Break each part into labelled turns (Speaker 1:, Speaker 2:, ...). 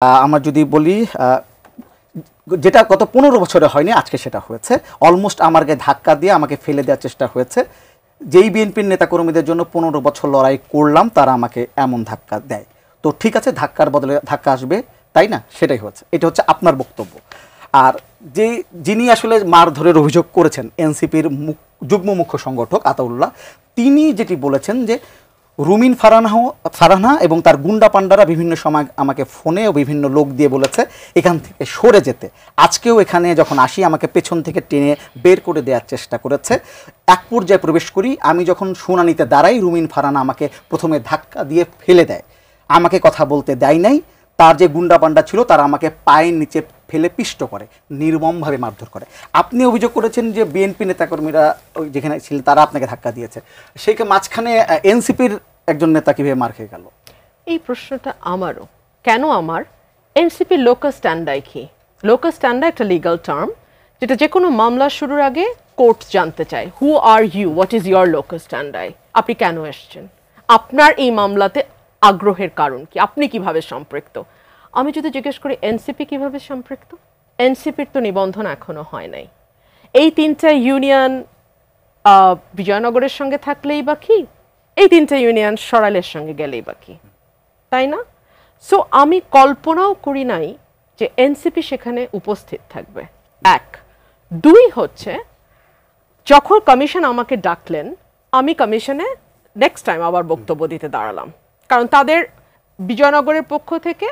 Speaker 1: আমরা যদি বলি যেটা গত 15 বছরে হয়নি, আজকে সেটা হয়েছে। অলমোস্ট আমার গায়ে ধাক্কা দিয়ে আমাকে ফেলে দেওয়ার চেষ্টা হয়েছে। যেই বিএনপির নেতাকর্মীদের জন্য 15 বছর লড়াই করলাম, তারা আমাকে এমন ধাক্কা দেয়। তো ঠিক আছে, ধাক্কার বদলে ধাক্কা আসবে, তাই না? সেটাই হচ্ছে, এটা হচ্ছে আপনার বক্তব্য। আর যিনি আসলে মারধরের অভিযোগ করেছেন, এনসিপির যুগ্ম মুখ্য সংগঠক আতাউল্লাহ, তিনি যেটি বলেছেন যে রুমিন ফারহানা এবং তার গুন্ডা পান্ডারা বিভিন্ন সময় আমাকে ফোনে ও বিভিন্ন লোক দিয়ে বলেছে এখান থেকে সরে যেতে। আজকেও এখানে যখন আসি আমাকে পেছন থেকে টেনে বের করে দেওয়ার চেষ্টা করেছে। এক পর্যায়ে প্রবেশ করি, আমি যখন শুনানিতে দাঁড়াই, রুমিন ফারহানা আমাকে প্রথমে ধাক্কা দিয়ে ফেলে দেয়, আমাকে কথা বলতে দেয় নাই। তার যে গুন্ডা পান্ডা ছিল তারা আমাকে পায়ের নিচে ফেলে পিষ্ট করে, নির্মমভাবে মারধর করে। আপনি অভিযোগ করেছেন যে বিএনপি নেতাকর্মীরা যেখানে ছিলেন তারা আপনাকে ধাক্কা দিয়েছে, সেইকে মাঝখানে এনসিপির একজন নেতা কিভাবে মার খেয়ে গেল?
Speaker 2: এই প্রশ্নটা আমারও। কেন আমার? এনসিপির লোকাস স্ট্যান্ডাই কি? লোকাস স্ট্যান্ডা একটা লিগাল টার্ম, যেটা যে কোনো মামলা শুরুর আগে কোর্ট জানতে চায়, who are you, what is your locus standi, আপনি কেন এসছেন, আপনার এই মামলাতে আগ্রহের কারণ কি, আপনি কিভাবে সম্পৃক্ত। আমি যদি জিজ্ঞেস করি এনসিপি কিভাবে সম্পৃক্ত, এনসিপির তো নিবন্ধন এখনো হয় নাই। এই তিনটা ইউনিয়ন বিজয়নগরের সঙ্গে থাকলেই বা কি, এই তিনটা ইউনিয়ন সরাইলের সঙ্গে গেলেই বা কি, তাই না? সো আমি কল্পনাও করি নাই যে এনসিপি সেখানে উপস্থিত থাকবে। এক। দুই হচ্ছে, যখন কমিশন আমাকে ডাকলেন, আমি কমিশনে নেক্সট টাইম আবার বক্তব্য দিতে দাঁড়ালাম, কারণ তাদের বিজয়নগরের পক্ষ থেকে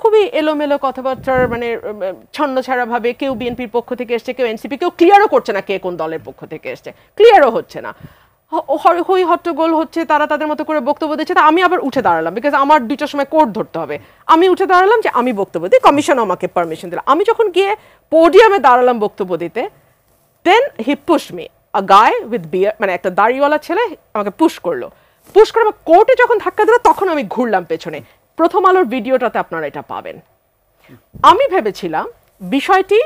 Speaker 2: খুবই এলোমেলো কথাবার্তার, মানে ছন্নছাড়াভাবে কেউ বিএনপির পক্ষ থেকে এসছে, কেউ এনসিপি, কেউ ক্লিয়ারও করছে না কে কোন দলের পক্ষ থেকে এসছে, ক্লিয়ারও হচ্ছে না, হই হট্টগোল হচ্ছে, তারা তাদের মতো করে বক্তব্য দিচ্ছে। তা আমি আবার উঠে দাঁড়ালাম, বিকজ আমার 2টার সময় কোর্ট ধরতে হবে। আমি উঠে দাঁড়ালাম যে আমি বক্তব্য দিই, কমিশন আমাকে পারমিশন দিল। আমি যখন গিয়ে পোডিয়ামে দাঁড়ালাম বক্তব্য দিতে, then he push me, a guy with beard, মানে একটা দাড়িওয়ালা ছেলে আমাকে পুশ করে আমার কোর্টে যখন ধাক্কা দিল, তখন আমি ঘুরলাম পেছনে। প্রথম আলোর ভিডিওটাতে আপনারা এটা পাবেন। আমি ভেবেছিলাম বিষয়টি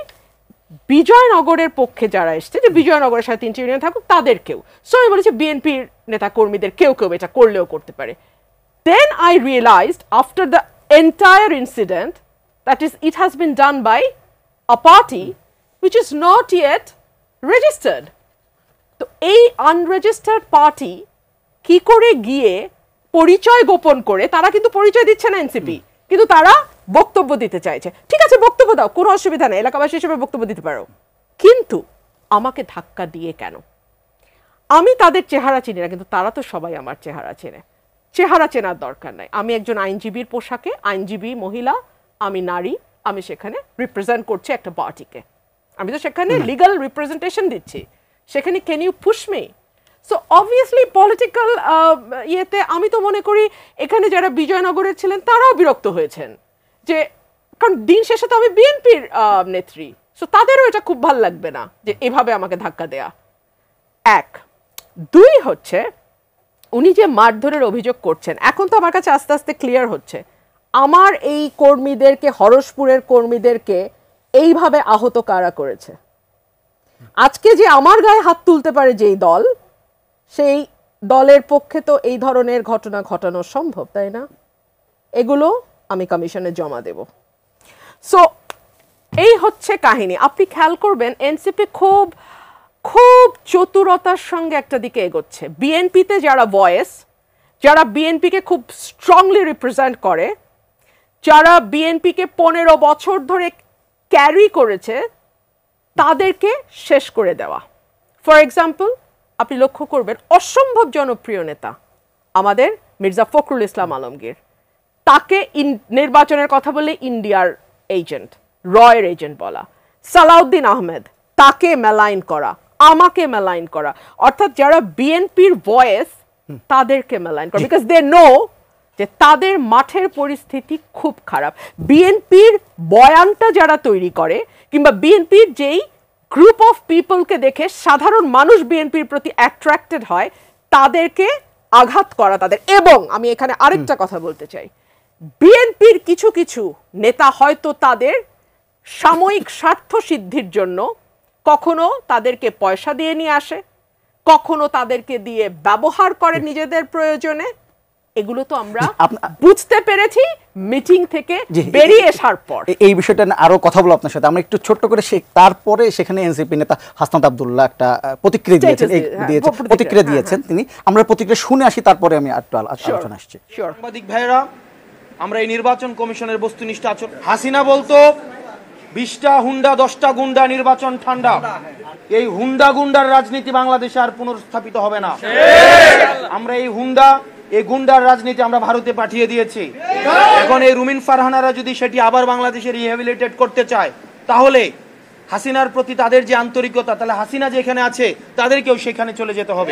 Speaker 2: বিজয়নগরের পক্ষে যারা এসছে, যে বিজয়নগরের সাথে 3টি ইউনিয়ন থাকুক তাদেরকেও, সো আমি বলেছি বিএনপির নেতা কর্মীদের কেউ কেউ এটা করলেও করতে পারে। Then I realised after the entire incident that is it has been done by a party which is not yet registered. তো এই আনরেজিস্টার্ড পার্টি কি করে গিয়ে পরিচয় গোপন করে, তারা কিন্তু পরিচয় দিচ্ছে না এনসিপি, কিন্তু তারা বক্তব্য দিতে চাইছে। ঠিক আছে, বক্তব্য দাও, কোনো অসুবিধা নেই, এলাকাবাসী হিসেবে বক্তব্য দিতে পারো, কিন্তু আমাকে ধাক্কা দিয়ে কেন? আমি তাদের চেহারা চিনি না, কিন্তু তারা তো সবাই আমার চেহারা চেনে। চেহারা চেনার দরকার নাই। আমি একজন আইনজীবীর পোশাকে, আইনজীবী মহিলা, আমি নারী, আমি সেখানে রিপ্রেজেন্ট করছি একটা পার্টিকে, আমি তো সেখানে লিগাল রিপ্রেজেন্টেশন দিচ্ছি, সেখানে can you push me? So obviously political ইয়েতে আমি তো মনে করি এখানে যারা বিজয়নগরের ছিলেন তারাও বিরক্ত হয়েছেন, যে কারণ দিন শেষে তো আমি বিএনপির নেত্রী, সো তাদেরও এটা খুব ভালো লাগবে না যে এভাবে আমাকে ধাক্কা দেয়া। এক। দুই হচ্ছে, উনি যে মারধরের অভিযোগ করছেন, এখন তো আমার কাছে আস্তে আস্তে ক্লিয়ার হচ্ছে, আমার এই কর্মীদেরকে, হরসপুরের কর্মীদেরকে এইভাবে আহত কারা করেছে। আজকে যে আমার গায়ে হাত তুলতে পারে যেই দল, সেই দলের পক্ষে তো এই ধরনের ঘটনা ঘটানো সম্ভব, তাই না? এগুলো আমি কমিশনে জমা দেব। সো এই হচ্ছে কাহিনী। আপনি খেয়াল করবেন এনসিপি খুব খুব চতুরতার সঙ্গে একটা দিকে এগোচ্ছে। বিএনপিতে যারা ভয়েস, যারা বিএনপিকে খুব স্ট্রংলি রিপ্রেজেন্ট করে, যারা বিএনপিকে 15 বছর ধরে ক্যারি করেছে, তাদেরকে শেষ করে দেওয়া। ফর এক্সাম্পল, আপনি লক্ষ্য করবেন অসম্ভব জনপ্রিয় নেতা আমাদের মির্জা ফখরুল ইসলাম আলমগীর, তাকে নির্বাচনের কথা বলে ইন্ডিয়ার এজেন্ট, রয়ের এজেন্ট বলা। সালাউদ্দিন আহমেদ, তাকে মেলাইন করা, আমাকে মেলাইন করা, অর্থাৎ যারা বিএনপির ভয়েস তাদেরকে মেলাইন করা, বিকজ দে নো যে তাদের মাঠের পরিস্থিতি খুব খারাপ। বিএনপির বয়ানটা যারা তৈরি করে, কিংবা বিএনপির যেই গ্রুপ অফ পিপলকে দেখে সাধারণ মানুষ বিএনপির প্রতি অ্যাট্রাক্টেড হয়, তাদেরকে আঘাত করা তাদের। এবং আমি এখানে আরেকটা কথা বলতে চাই, বিএনপির কিছু কিছু নেতা হয়তো তাদের সাময়িক স্বার্থ সিদ্ধির জন্য কখনো তাদেরকে পয়সা দিয়ে নিয়ে আসে, কখনো তাদেরকে দিয়ে ব্যবহার করে নিজেদের প্রয়োজনে। এগুলো তো আমরা
Speaker 1: আপনা-
Speaker 2: বুঝতে পেরেছি মিটিং থেকে
Speaker 1: জি,
Speaker 2: বেরিয়ে আসার পর।
Speaker 1: এই বিষয়টা নিয়ে আরো কথা বলবো আপনার সাথে। আমরা একটু ছোট্ট করে তারপরে সেখানে এনসিপি নেতা হাসনাত আব্দুল্লাহ একটা প্রতিক্রিয়া দিয়েছেন, প্রতিক্রিয়া দিয়েছেন তিনি। আমরা প্রতিক্রিয়া শুনে আসি, তারপরে আমি একটু আলোচনা আসছি।
Speaker 2: শিওর।
Speaker 3: সাংবাদিক ভাইয়েরা, আমরা এই নির্বাচন কমিশনের বস্তুনিষ্ঠ আচরণ, হাসিনা বলতো 20টা হুন্ডা 10টা গুন্ডা, নির্বাচন ঠান্ডা। এই হুন্ডা গুন্ডার রাজনীতি বাংলাদেশে আর পুনর্স্থাপিত হবে না। আমরা এই গুন্ডার রাজনীতি আমরা ভারতে পাঠিয়ে দিয়েছি। এখন এই রুমিন ফারহানারা যদি সেটি আবার বাংলাদেশে রিহ্যাবিলিটেট করতে চায়, তাহলে হাসিনার প্রতি তাদের যে আন্তরিকতা, তাহলে হাসিনা যেখানে আছে তাদেরকেও সেখানে চলে যেতে হবে।